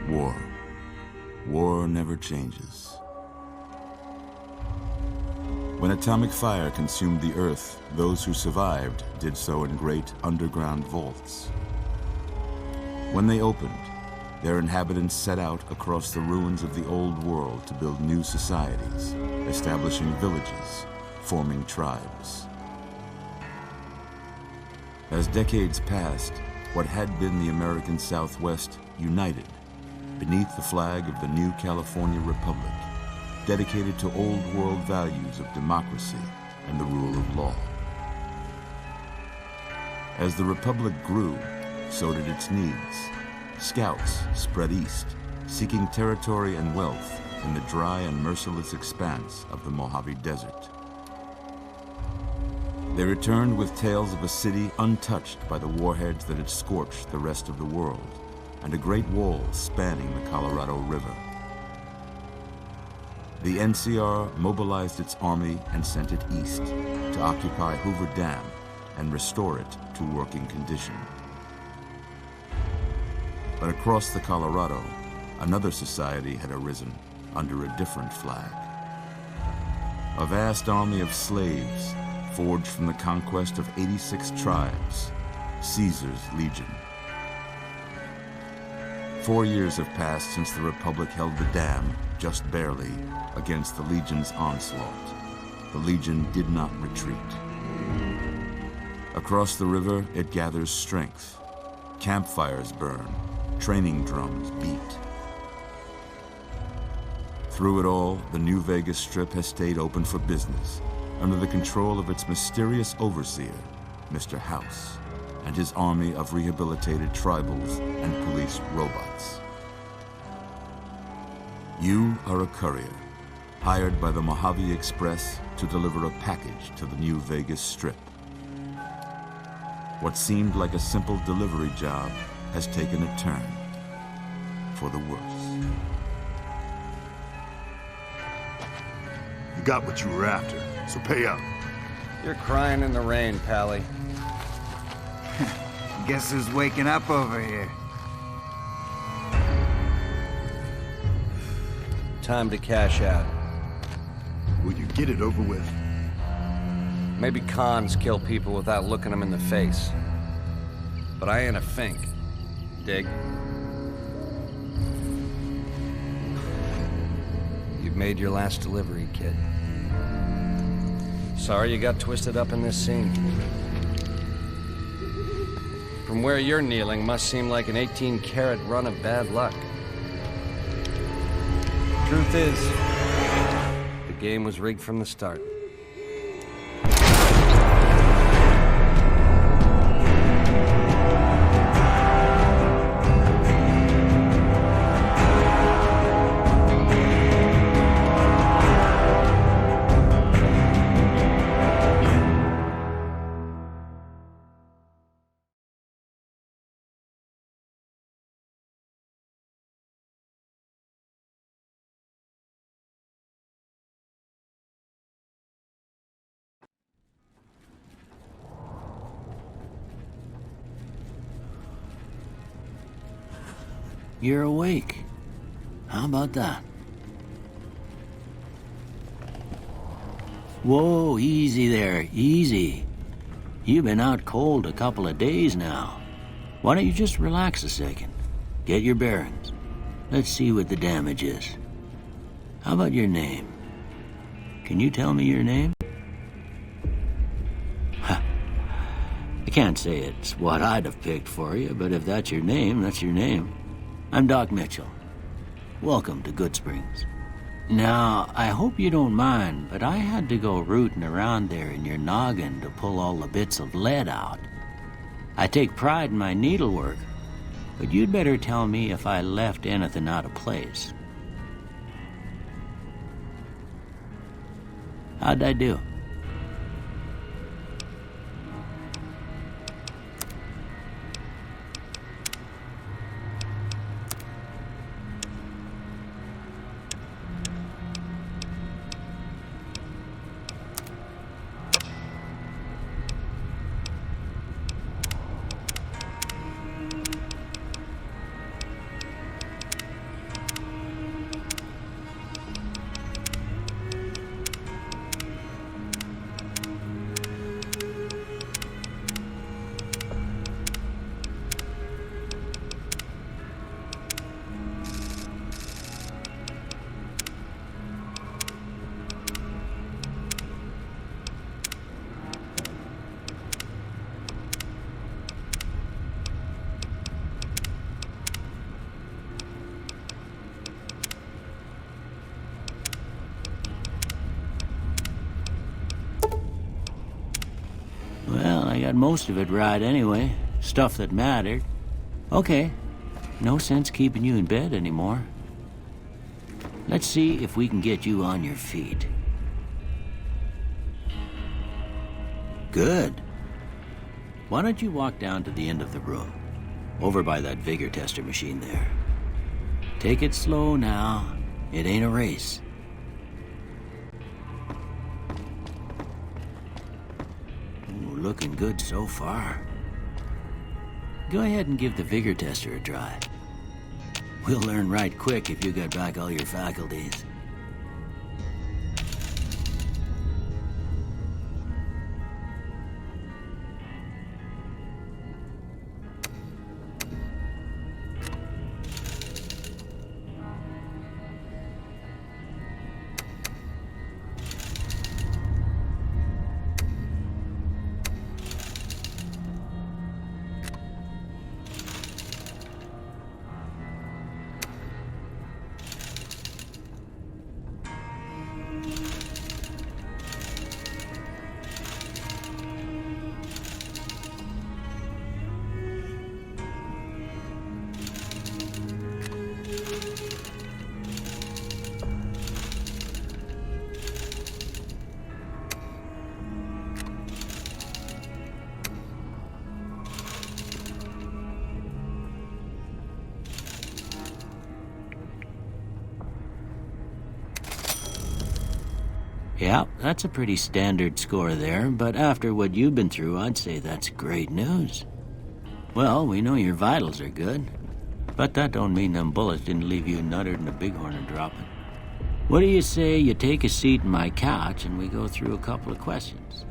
War. War never changes. When atomic fire consumed the Earth, those who survived did so in great underground vaults. When they opened, their inhabitants set out across the ruins of the old world to build new societies, establishing villages, forming tribes. As decades passed, what had been the American Southwest united beneath the flag of the new California Republic, dedicated to old world values of democracy and the rule of law. As the Republic grew, so did its needs. Scouts spread east, seeking territory and wealth in the dry and merciless expanse of the Mojave Desert. They returned with tales of a city untouched by the warheads that had scorched the rest of the world, and a great wall spanning the Colorado River. The NCR mobilized its army and sent it east to occupy Hoover Dam and restore it to working condition. But across the Colorado, another society had arisen under a different flag. A vast army of slaves forged from the conquest of 86 tribes, Caesar's Legion. 4 years have passed since the Republic held the dam, just barely, against the Legion's onslaught. The Legion did not retreat. Across the river, it gathers strength. Campfires burn, training drums beat. Through it all, the New Vegas Strip has stayed open for business, under the control of its mysterious overseer, Mr. House, and his army of rehabilitated tribals and police robots. You are a courier, hired by the Mojave Express to deliver a package to the New Vegas Strip. What seemed like a simple delivery job has taken a turn for the worse. You got what you were after, so pay up. You're crying in the rain, Pally. Guess who's waking up over here? Time to cash out. Will you get it over with? Maybe cons kill people without looking them in the face. But I ain't a fink. Dig? You've made your last delivery, kid. Sorry you got twisted up in this scene. From where you're kneeling must seem like an 18-carat run of bad luck. Truth is, the game was rigged from the start. You're awake. How about that? Whoa, easy there, easy. You've been out cold a couple of days now. Why don't you just relax a second? Get your bearings. Let's see what the damage is. How about your name? Can you tell me your name? I can't say it's what I'd have picked for you, but if that's your name, that's your name. I'm Doc Mitchell. Welcome to Goodsprings. Now, I hope you don't mind, but I had to go rooting around there in your noggin to pull all the bits of lead out. I take pride in my needlework, but you'd better tell me if I left anything out of place. How'd I do? got most of it right anyway. Stuff that mattered. Okay, no sense keeping you in bed anymore. Let's see if we can get you on your feet. Good. Why don't you walk down to the end of the room, over by that vigor tester machine there. Take it slow now. It ain't a race. Ooh, looking good so far. Go ahead and give the vigor tester a try. We'll learn right quick if you get back all your faculties. Yeah, that's a pretty standard score there, but after what you've been through, I'd say that's great news. Well, we know your vitals are good, but that don't mean them bullets didn't leave you nuttered and a bighorn dropping. What do you say you take a seat in my couch and we go through a couple of questions?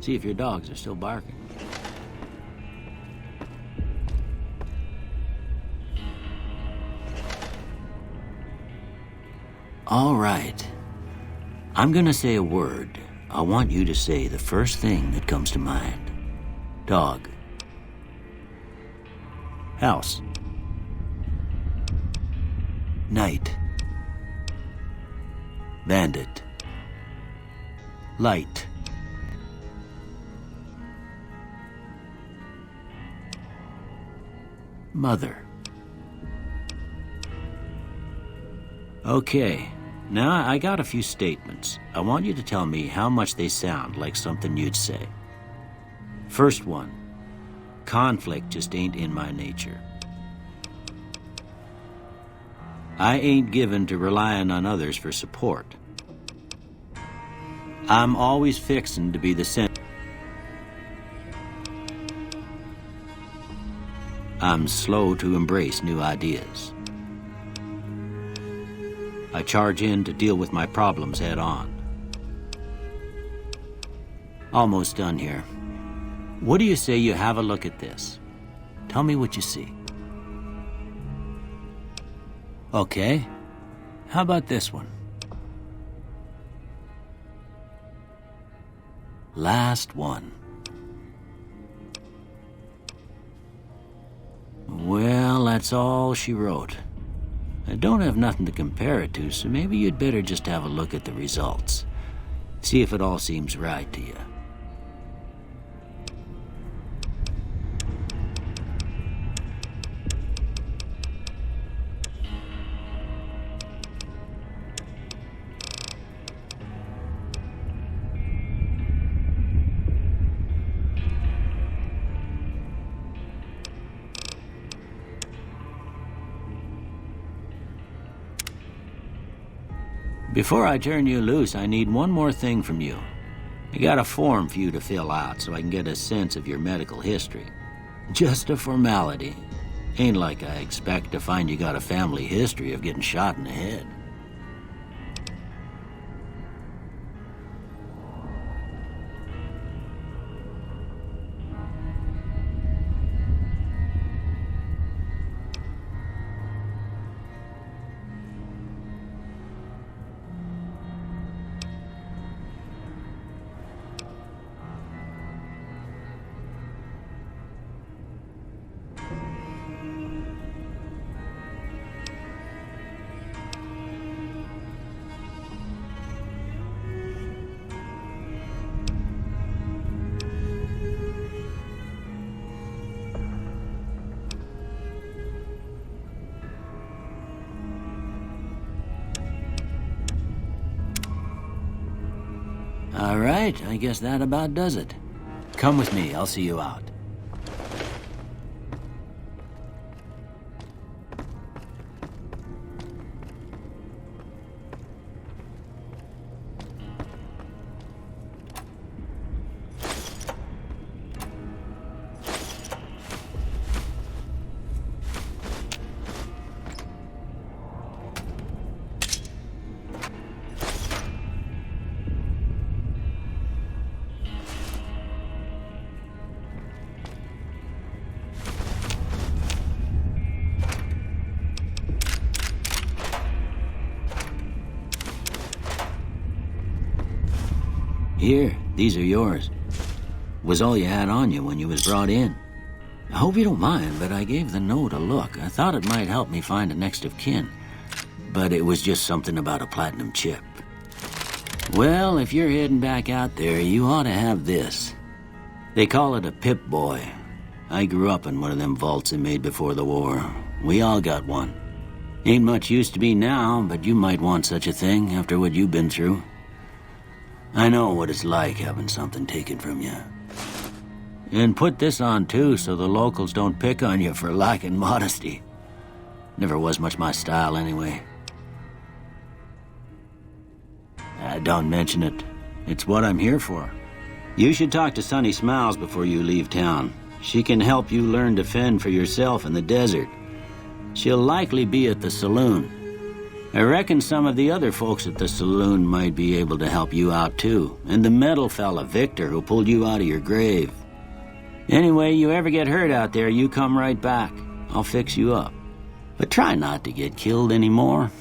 See if your dogs are still barking. All right. I'm gonna say a word. I want you to say the first thing that comes to mind. Dog. House. Night. Bandit. Light. Mother. Okay. Now, I got a few statements. I want you to tell me how much they sound like something you'd say. First one, conflict just ain't in my nature. I ain't given to relying on others for support. I'm always fixin' to be the center. I'm slow to embrace new ideas. I charge in to deal with my problems head on. Almost done here. What do you say you have a look at this? Tell me what you see. Okay. How about this one? Last one. Well, that's all she wrote. I don't have nothing to compare it to, so maybe you'd better just have a look at the results. See if it all seems right to you. Before I turn you loose, I need one more thing from you. I got a form for you to fill out so I can get a sense of your medical history. Just a formality. Ain't like I expect to find you got a family history of getting shot in the head. All right, I guess that about does it. Come with me, I'll see you out. Here, these are yours. Was all you had on you when you was brought in. I hope you don't mind, but I gave the note a look. I thought it might help me find a next of kin. But it was just something about a platinum chip. Well, if you're heading back out there, you ought to have this. They call it a Pip-Boy. I grew up in one of them vaults they made before the war. We all got one. Ain't much use to me now, but you might want such a thing after what you've been through. I know what it's like having something taken from you. And put this on too, so the locals don't pick on you for lacking modesty. Never was much my style anyway. Don't mention it. It's what I'm here for. You should talk to Sunny Smiles before you leave town. She can help you learn to fend for yourself in the desert. She'll likely be at the saloon. I reckon some of the other folks at the saloon might be able to help you out too. And the metal fella, Victor, who pulled you out of your grave. Anyway, you ever get hurt out there, you come right back. I'll fix you up. But try not to get killed anymore.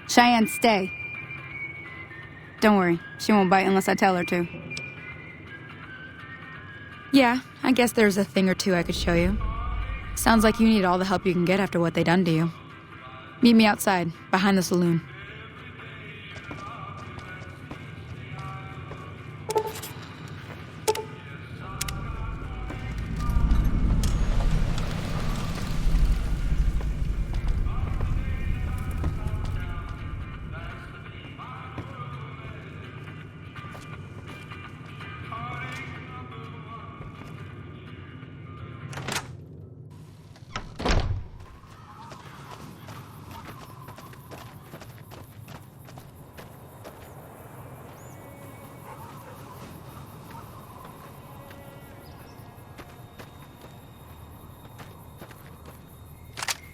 Cheyenne, stay. Don't worry, she won't bite unless I tell her to. Yeah, I guess there's a thing or two I could show you. Sounds like you need all the help you can get after what they done to you. Meet me outside, behind the saloon.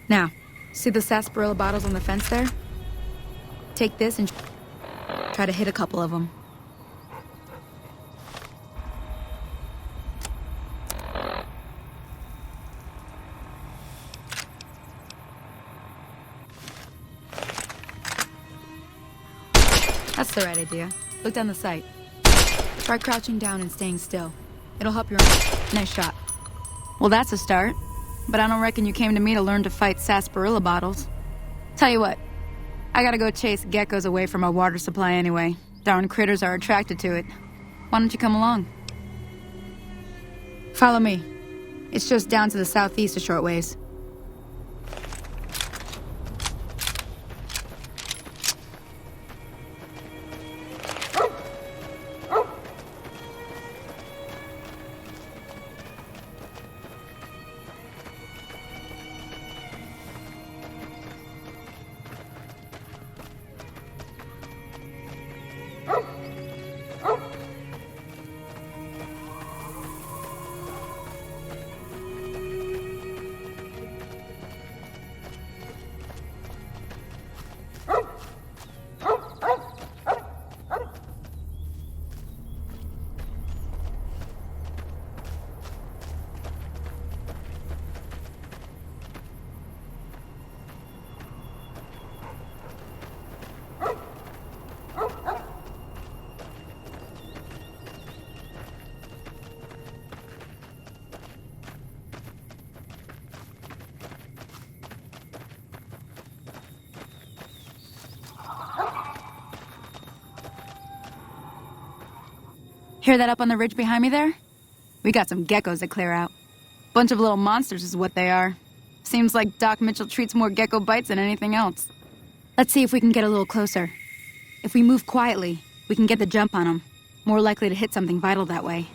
Now, see the sarsaparilla bottles on the fence there? Take this and try to hit a couple of them. That's the right idea. Look down the sight. Try crouching down and staying still. It'll help your arm. Nice shot. Well, that's a start. But I don't reckon you came to me to learn to fight sarsaparilla bottles. Tell you what, I gotta go chase geckos away from our water supply anyway. Darn critters are attracted to it. Why don't you come along? Follow me. It's just down to the southeast a short ways. Hear that up on the ridge behind me there? We got some geckos to clear out. Bunch of little monsters is what they are. Seems like Doc Mitchell treats more gecko bites than anything else. Let's see if we can get a little closer. If we move quietly, we can get the jump on them. More likely to hit something vital that way.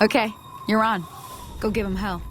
Okay, you're on. Go give him hell.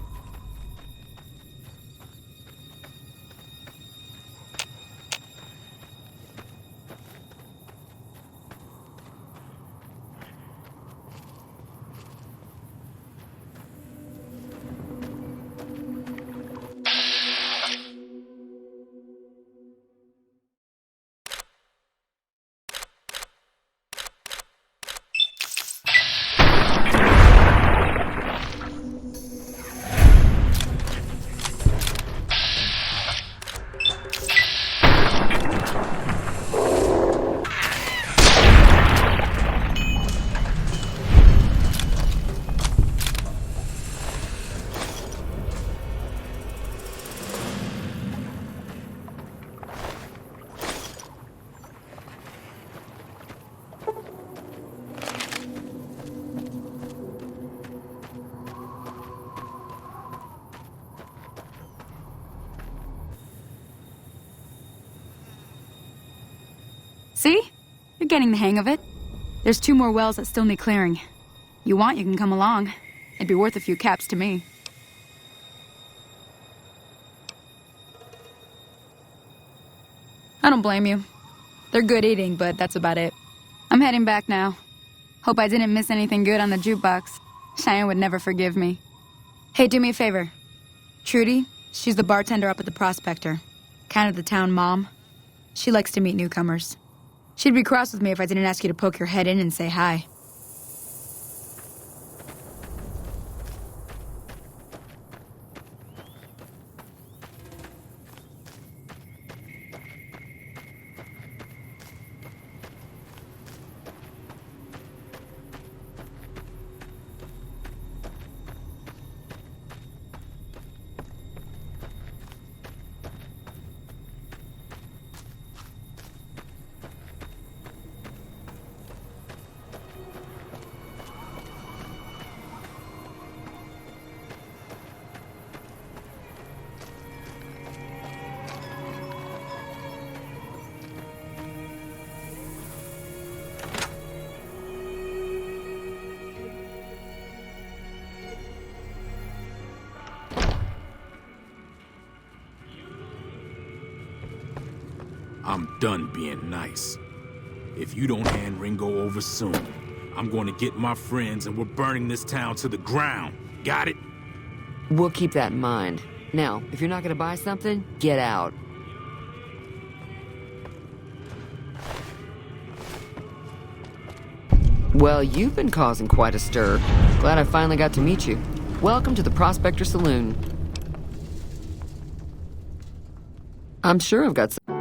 See? You're getting the hang of it. There's 2 more wells that still need clearing. You want, you can come along. It'd be worth a few caps to me. I don't blame you. They're good eating, but that's about it. I'm heading back now. Hope I didn't miss anything good on the jukebox. Cheyenne would never forgive me. Hey, do me a favor. Trudy, she's the bartender up at the Prospector. Kind of the town mom. She likes to meet newcomers. She'd be cross with me if I didn't ask you to poke your head in and say hi. I'm done being nice. If you don't hand Ringo over soon, I'm going to get my friends and we're burning this town to the ground. Got it? We'll keep that in mind. Now, if you're not gonna buy something, get out. Well, you've been causing quite a stir. Glad I finally got to meet you. Welcome to the Prospector Saloon. I'm sure I've got some...